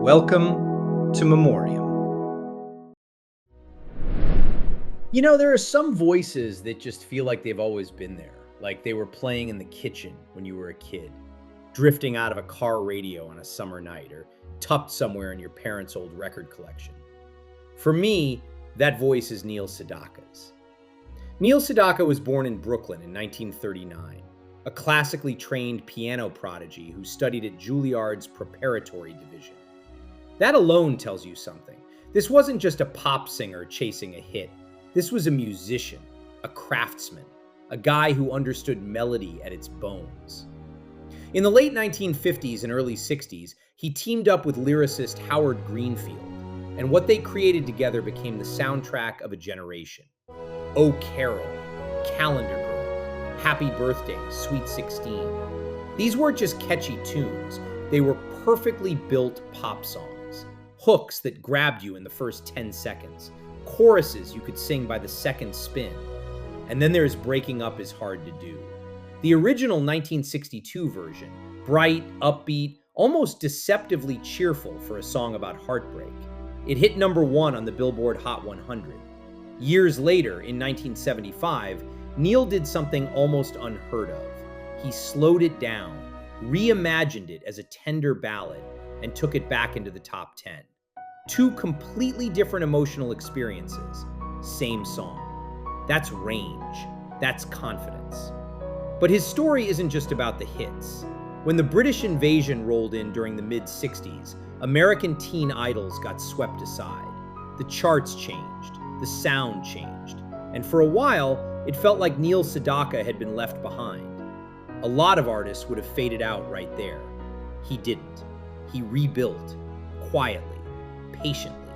Welcome to Memoriam. You know, there are some voices that just feel like they've always been there, like they were playing in the kitchen when you were a kid, drifting out of a car radio on a summer night, or tucked somewhere in your parents' old record collection. For me, that voice is Neil Sedaka's. Neil Sedaka was born in Brooklyn in 1939, a classically trained piano prodigy who studied at Juilliard's preparatory division. That alone tells you something. This wasn't just a pop singer chasing a hit. This was a musician, a craftsman, a guy who understood melody at its bones. In the late 1950s and early 60s, he teamed up with lyricist Howard Greenfield, and what they created together became the soundtrack of a generation. Oh Carol, Calendar Girl, Happy Birthday, Sweet 16. These weren't just catchy tunes, they were perfectly built pop songs. Hooks that grabbed you in the first 10 seconds. Choruses you could sing by the second spin. And then there's Breaking Up Is Hard to Do. The original 1962 version, bright, upbeat, almost deceptively cheerful for a song about heartbreak. It hit #1 on the Billboard Hot 100. Years later, in 1975, Neil did something almost unheard of. He slowed it down, reimagined it as a tender ballad, and took it back into the top 10. Two completely different emotional experiences, same song. That's range, that's confidence. But his story isn't just about the hits. When the British invasion rolled in during the mid-60s, American teen idols got swept aside. The charts changed, the sound changed, and for a while, it felt like Neil Sedaka had been left behind. A lot of artists would have faded out right there. He didn't. He rebuilt, quietly, patiently.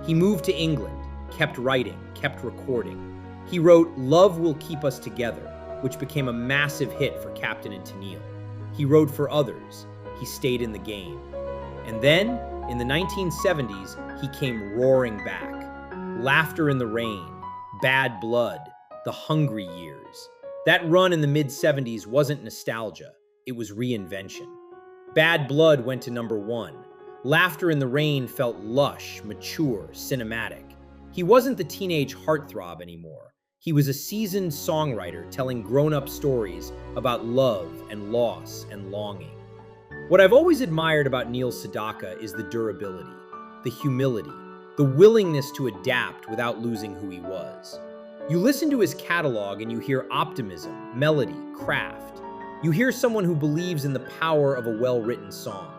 He moved to England, kept writing, kept recording. He wrote Love Will Keep Us Together, which became a massive hit for Captain and Tennille. He wrote for others. He stayed in the game. And then, in the 1970s, he came roaring back. Laughter in the Rain, Bad Blood, The Hungry Years. That run in the mid-70s wasn't nostalgia, it was reinvention. Bad Blood went to #1. Laughter in the Rain felt lush, mature, cinematic. He wasn't the teenage heartthrob anymore. He was a seasoned songwriter telling grown-up stories about love and loss and longing. What I've always admired about Neil Sedaka is the durability, the humility, the willingness to adapt without losing who he was. You listen to his catalog and you hear optimism, melody, craft. You hear someone who believes in the power of a well-written song.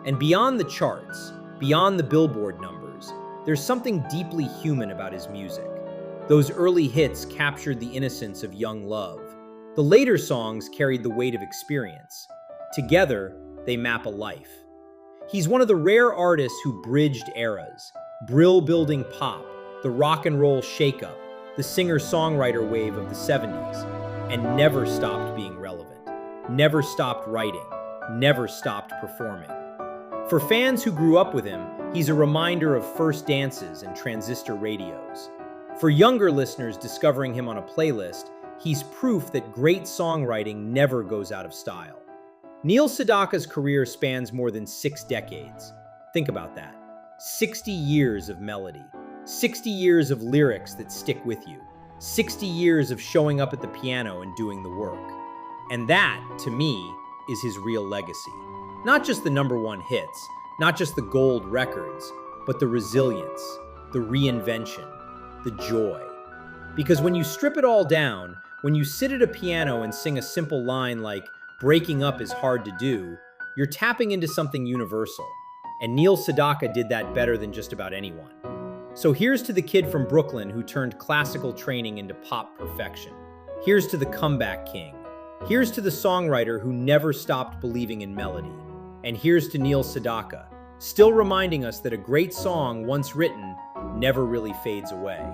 And beyond the charts, beyond the Billboard numbers, there's something deeply human about his music. Those early hits captured the innocence of young love. The later songs carried the weight of experience. Together, they map a life. He's one of the rare artists who bridged eras, brill-building pop, the rock and roll shakeup, the singer-songwriter wave of the 70s, and never stopped being relevant, never stopped writing, never stopped performing. For fans who grew up with him, he's a reminder of first dances and transistor radios. For younger listeners discovering him on a playlist, he's proof that great songwriting never goes out of style. Neil Sedaka's career spans more than 6 decades. Think about that. 60 years of melody. 60 years of lyrics that stick with you. 60 years of showing up at the piano and doing the work. And that, to me, is his real legacy. Not just the #1 hits, not just the gold records, but the resilience, the reinvention, the joy. Because when you strip it all down, when you sit at a piano and sing a simple line like, "Breaking up is hard to do," you're tapping into something universal. And Neil Sedaka did that better than just about anyone. So here's to the kid from Brooklyn who turned classical training into pop perfection. Here's to the comeback king. Here's to the songwriter who never stopped believing in melody. And here's to Neil Sedaka, still reminding us that a great song once written never really fades away.